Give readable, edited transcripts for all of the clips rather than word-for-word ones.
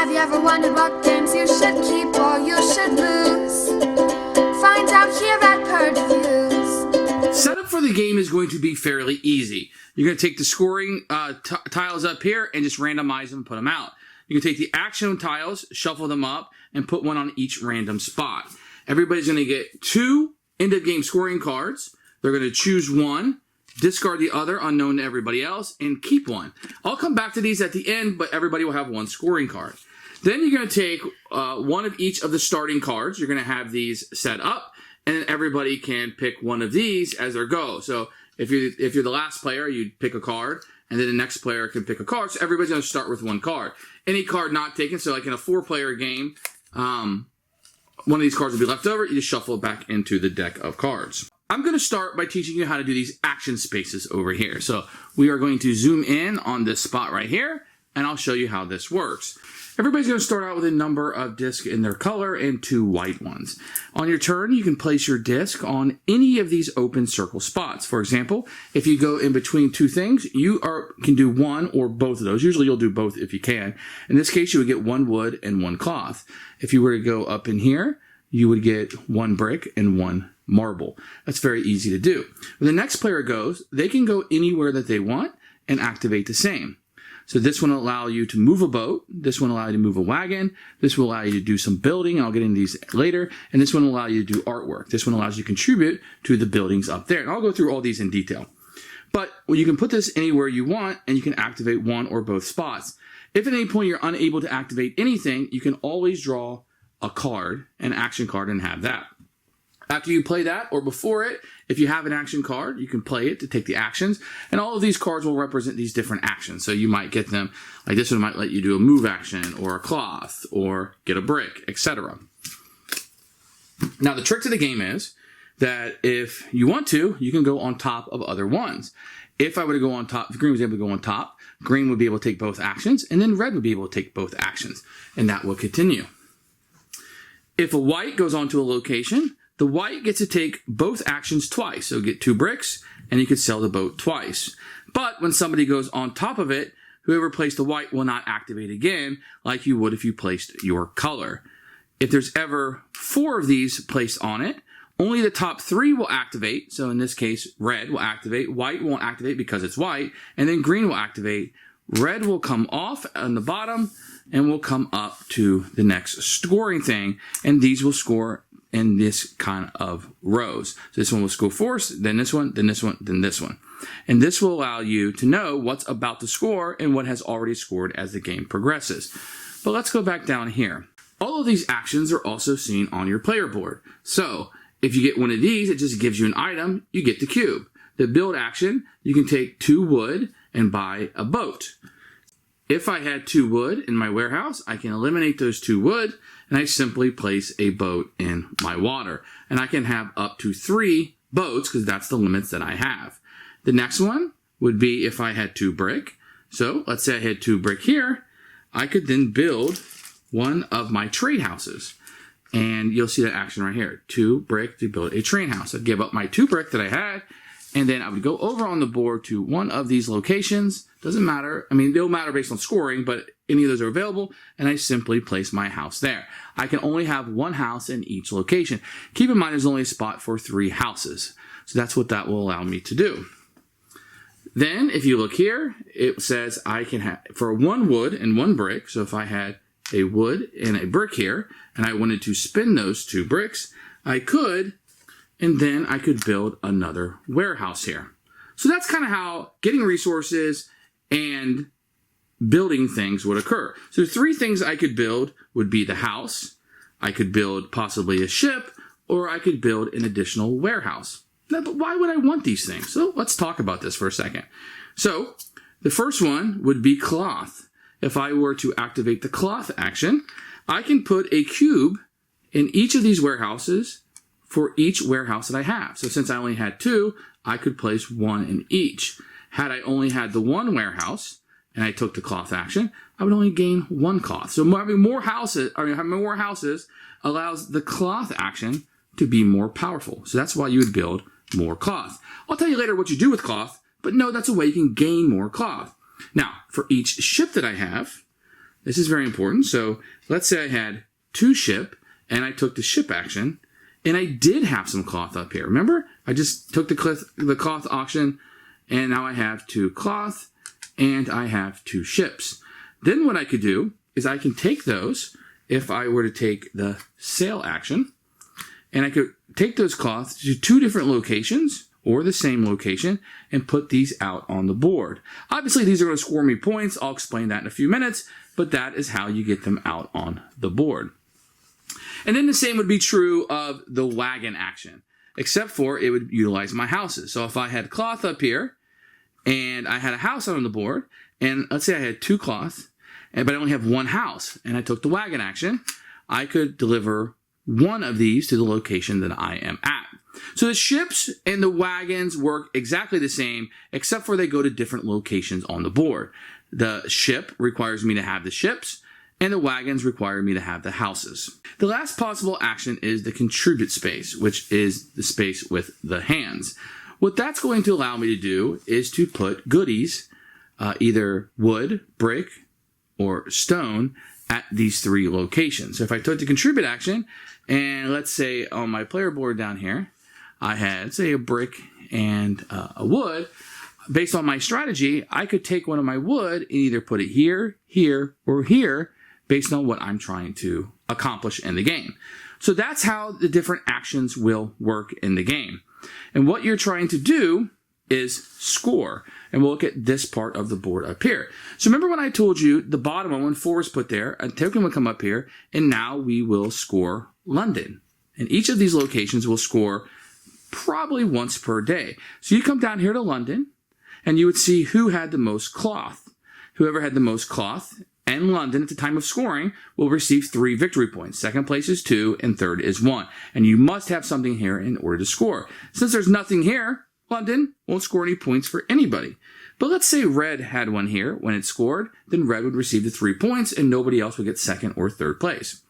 Have you ever wondered what games you should keep or you should lose? Find out here at Purge Reviews. Setup for the game is going to be fairly easy. You're going to take the scoring tiles up here and just randomize them and put them out. You can take the action tiles, shuffle them up, and put one on each random spot. Everybody's going to get 2 end-of-game scoring cards. They're going to choose one, discard the other, unknown to everybody else, and keep one. I'll come back to these at the end, but everybody will have 1 scoring card. Then you're going to take one of each of the starting cards. You're going to have these set up, and then everybody can pick one of these as their go. So if you're the last player, you pick a card, and then the next player can pick a card. So everybody's going to start with 1 card. Any card not taken, so like in a 4-player game, one of these cards will be left over. You just shuffle it back into the deck of cards. I'm going to start by teaching you how to do these action spaces over here. So we are going to zoom in on this spot right here, and I'll show you how this works. Everybody's going to start out with a number of discs in their color and 2 white ones. On your turn, you can place your disc on any of these open circle spots. For example, if you go in between 2 things, you can do one or both of those. Usually you'll do both if you can. In this case, you would get 1 wood and 1 cloth. If you were to go up in here, you would get 1 brick and 1 marble. That's very easy to do. When the next player goes, they can go anywhere that they want and activate the same. So this one will allow you to move a boat. This one will allow you to move a wagon. This will allow you to do some building. I'll get into these later. And this one will allow you to do artwork. This one allows you to contribute to the buildings up there. And I'll go through all these in detail. But you can put this anywhere you want, and you can activate one or both spots. If at any point you're unable to activate anything, you can always draw a card, an action card, and have that. After you play that, or before it, if you have an action card, you can play it to take the actions. And all of these cards will represent these different actions. So you might get them, like this one might let you do a move action, or a cloth, or get a brick, etc. Now the trick to the game is that if you want to, you can go on top of other ones. If I were to go on top, if green was able to go on top, green would be able to take both actions, and then red would be able to take both actions. And that will continue. If a white goes onto a location, the white gets to take both actions twice. So get 2 bricks, and you could sell the boat twice. But when somebody goes on top of it, whoever placed the white will not activate again, like you would if you placed your color. If there's ever 4 of these placed on it, only the top 3 will activate. So in this case, red will activate, white won't activate because it's white, and then green will activate. Red will come off on the bottom, and will come up to the next scoring thing, and these will score in this kind of rows. So this one will score first, then this one, then this one, then this one. And this will allow you to know what's about to score and what has already scored as the game progresses. But let's go back down here. All of these actions are also seen on your player board. So if you get one of these, it just gives you an item, you get the cube. The build action, you can take 2 wood and buy a boat. If I had 2 wood in my warehouse, I can eliminate those 2 wood, and I simply place a boat in my water. And I can have up to 3 boats, because that's the limits that I have. The next one would be if I had 2 brick. So let's say I had 2 brick here. I could then build one of my trade houses. And you'll see that action right here. 2 brick to build a train house. I'd give up my 2 brick that I had, and then I would go over on the board to one of these locations. Doesn't matter. I mean, they'll matter based on scoring, but any of those are available, and I simply place my house there. I can only have 1 house in each location. Keep in mind, there's only a spot for 3 houses. So that's what that will allow me to do. Then, if you look here, it says I can have, for 1 wood and 1 brick, so if I had a wood and a brick here, and I wanted to spin those 2 bricks, I could, and then I could build another warehouse here. So that's kind of how getting resources and building things would occur. So 3 things I could build would be the house, I could build possibly a ship, or I could build an additional warehouse. Now, but why would I want these things? So let's talk about this for a second. So the first one would be cloth. If I were to activate the cloth action, I can put a cube in each of these warehouses for each warehouse that I have. So since I only had 2, I could place 1 in each. Had I only had the 1 warehouse and I took the cloth action, I would only gain 1 cloth. So having more houses allows the cloth action to be more powerful. So that's why you would build more cloth. I'll tell you later what you do with cloth, but no, that's a way you can gain more cloth. Now, for each ship that I have, This is very important. So let's say I had 2 ship, and I took the ship action, and I did have some cloth up here. Remember? I just took the cloth auction, and now I have 2 cloth, and I have 2 ships. Then what I could do is I can take those, if I were to take the sale action, and I could take those cloths to 2 different locations, or the same location, and put these out on the board. Obviously, these are going to score me points. I'll explain that in a few minutes, but that is how you get them out on the board. And then the same would be true of the wagon action, except for it would utilize my houses. So if I had cloth up here, and I had a house out on the board, and let's say I had 2 cloth, but I only have 1 house, and I took the wagon action, I could deliver 1 of these to the location that I am at. So the ships and the wagons work exactly the same, except for they go to different locations on the board. The ship requires me to have the ships, and the wagons require me to have the houses. The last possible action is the contribute space, which is the space with the hands. What that's going to allow me to do is to put goodies, either wood, brick, or stone, at these 3 locations. So if I took the contribute action, and let's say on my player board down here, I had, say, a brick and a wood. Based on my strategy, I could take one of my wood and either put it here, here, or here, based on what I'm trying to accomplish in the game. So that's how the different actions will work in the game. And what you're trying to do is score. And we'll look at this part of the board up here. So remember when I told you the bottom one, when 4 is put there, a token will come up here, and now we will score London. And each of these locations will score probably once per day. So you come down here to London, and you would see who had the most cloth. Whoever had the most cloth and London at the time of scoring will receive 3 victory points. Second place is 2, and third is 1. And you must have something here in order to score. Since there's nothing here, London won't score any points for anybody. But let's say red had one here. When it scored, then red would receive the 3 points, and nobody else would get second or third place.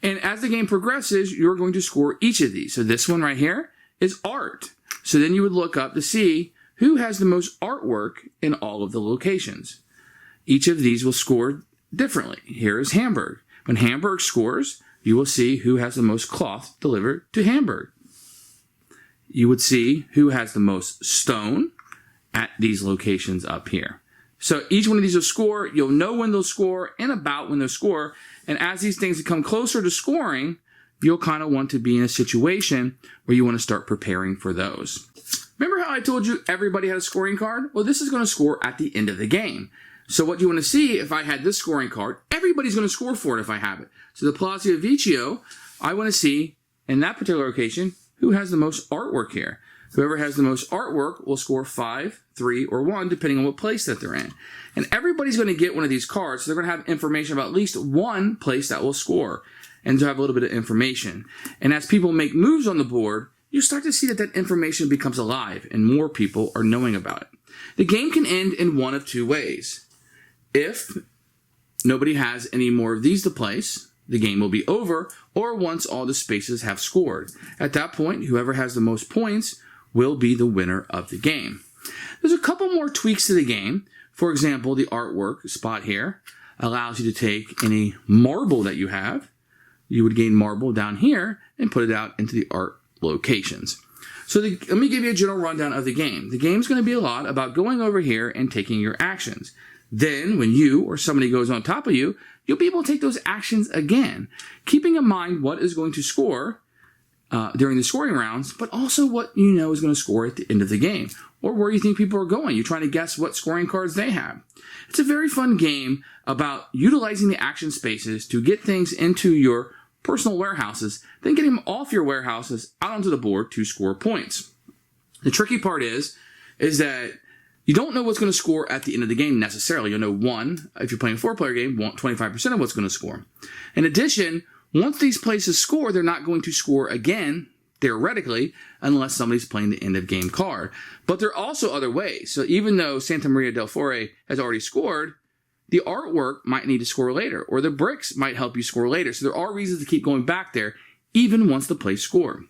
And as the game progresses, you're going to score each of these. So this one right here is art. So then you would look up to see who has the most artwork in all of the locations. Each of these will score differently. Here is Hamburg. When Hamburg scores, you will see who has the most cloth delivered to Hamburg. You would see who has the most stone at these locations up here. So each one of these will score. You'll know when they'll score and about when they'll score. And as these things come closer to scoring, you'll kind of want to be in a situation where you want to start preparing for those. Remember how I told you everybody had a scoring card? Well, this is going to score at the end of the game. So what you want to see, if I had this scoring card, everybody's going to score for it if I have it. So the Palazzo Vecchio, I want to see, in that particular location, who has the most artwork here. Whoever has the most artwork will score 5, 3, or 1, depending on what place that they're in. And everybody's going to get one of these cards, so they're going to have information about at least one place that will score, and to have a little bit of information. And as people make moves on the board, you start to see that that information becomes alive, and more people are knowing about it. The game can end in one of 2 ways. If nobody has any more of these to place, the game will be over, or once all the spaces have scored. At that point, whoever has the most points will be the winner of the game. There's a couple more tweaks to the game. For example, the artwork spot here allows you to take any marble that you have. You would gain marble down here and put it out into the art locations. So let me give you a general rundown of the game. The game is going to be a lot about going over here and taking your actions. Then, when you or somebody goes on top of you, you'll be able to take those actions again, keeping in mind what is going to score during the scoring rounds, but also what you know is going to score at the end of the game, or where you think people are going. You're trying to guess what scoring cards they have. It's a very fun game about utilizing the action spaces to get things into your personal warehouses, then getting them off your warehouses out onto the board to score points. The tricky part is that you don't know what's going to score at the end of the game necessarily. You'll know if you're playing a 4-player game, 25% of what's going to score. In addition, once these places score, they're not going to score again, theoretically, unless somebody's playing the end of game card. But there are also other ways. So even though Santa Maria del Fiore has already scored, the artwork might need to score later, or the bricks might help you score later. So there are reasons to keep going back there, even once the place scored.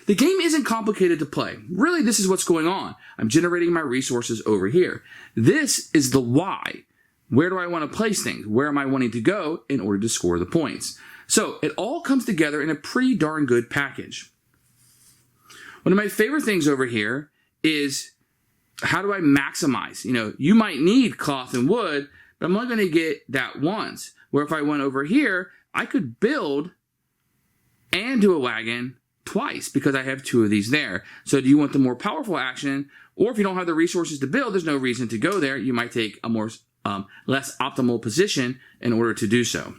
The game isn't complicated to play. Really, this is what's going on. I'm generating my resources over here. This is the why. Where do I want to place things? Where am I wanting to go in order to score the points? So it all comes together in a pretty darn good package. One of my favorite things over here is how do I maximize? You might need cloth and wood, but I'm only going to get that once. Where if I went over here, I could build and do a wagon twice because I have 2 of these there. So do you want the more powerful action? Or if you don't have the resources to build, there's no reason to go there. You might take a more less optimal position in order to do so.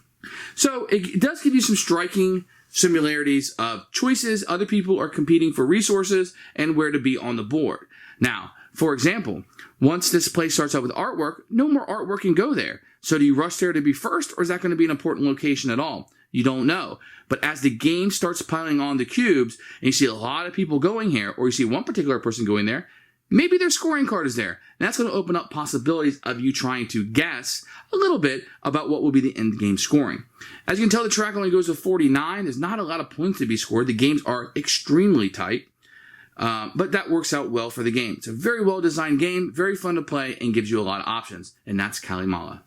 So it does give you some striking similarities of choices. Other people are competing for resources and where to be on the board. Now, for example, once this place starts out with artwork, no more artwork can go there. So do you rush there to be first, or is that going to be an important location at all? You don't know. But as the game starts piling on the cubes, and you see a lot of people going here, or you see one particular person going there, maybe their scoring card is there. And that's going to open up possibilities of you trying to guess a little bit about what will be the end game scoring. As you can tell, the track only goes to 49. There's not a lot of points to be scored. The games are extremely tight. But that works out well for the game. It's a very well designed game, very fun to play, and gives you a lot of options. And that's Calimala.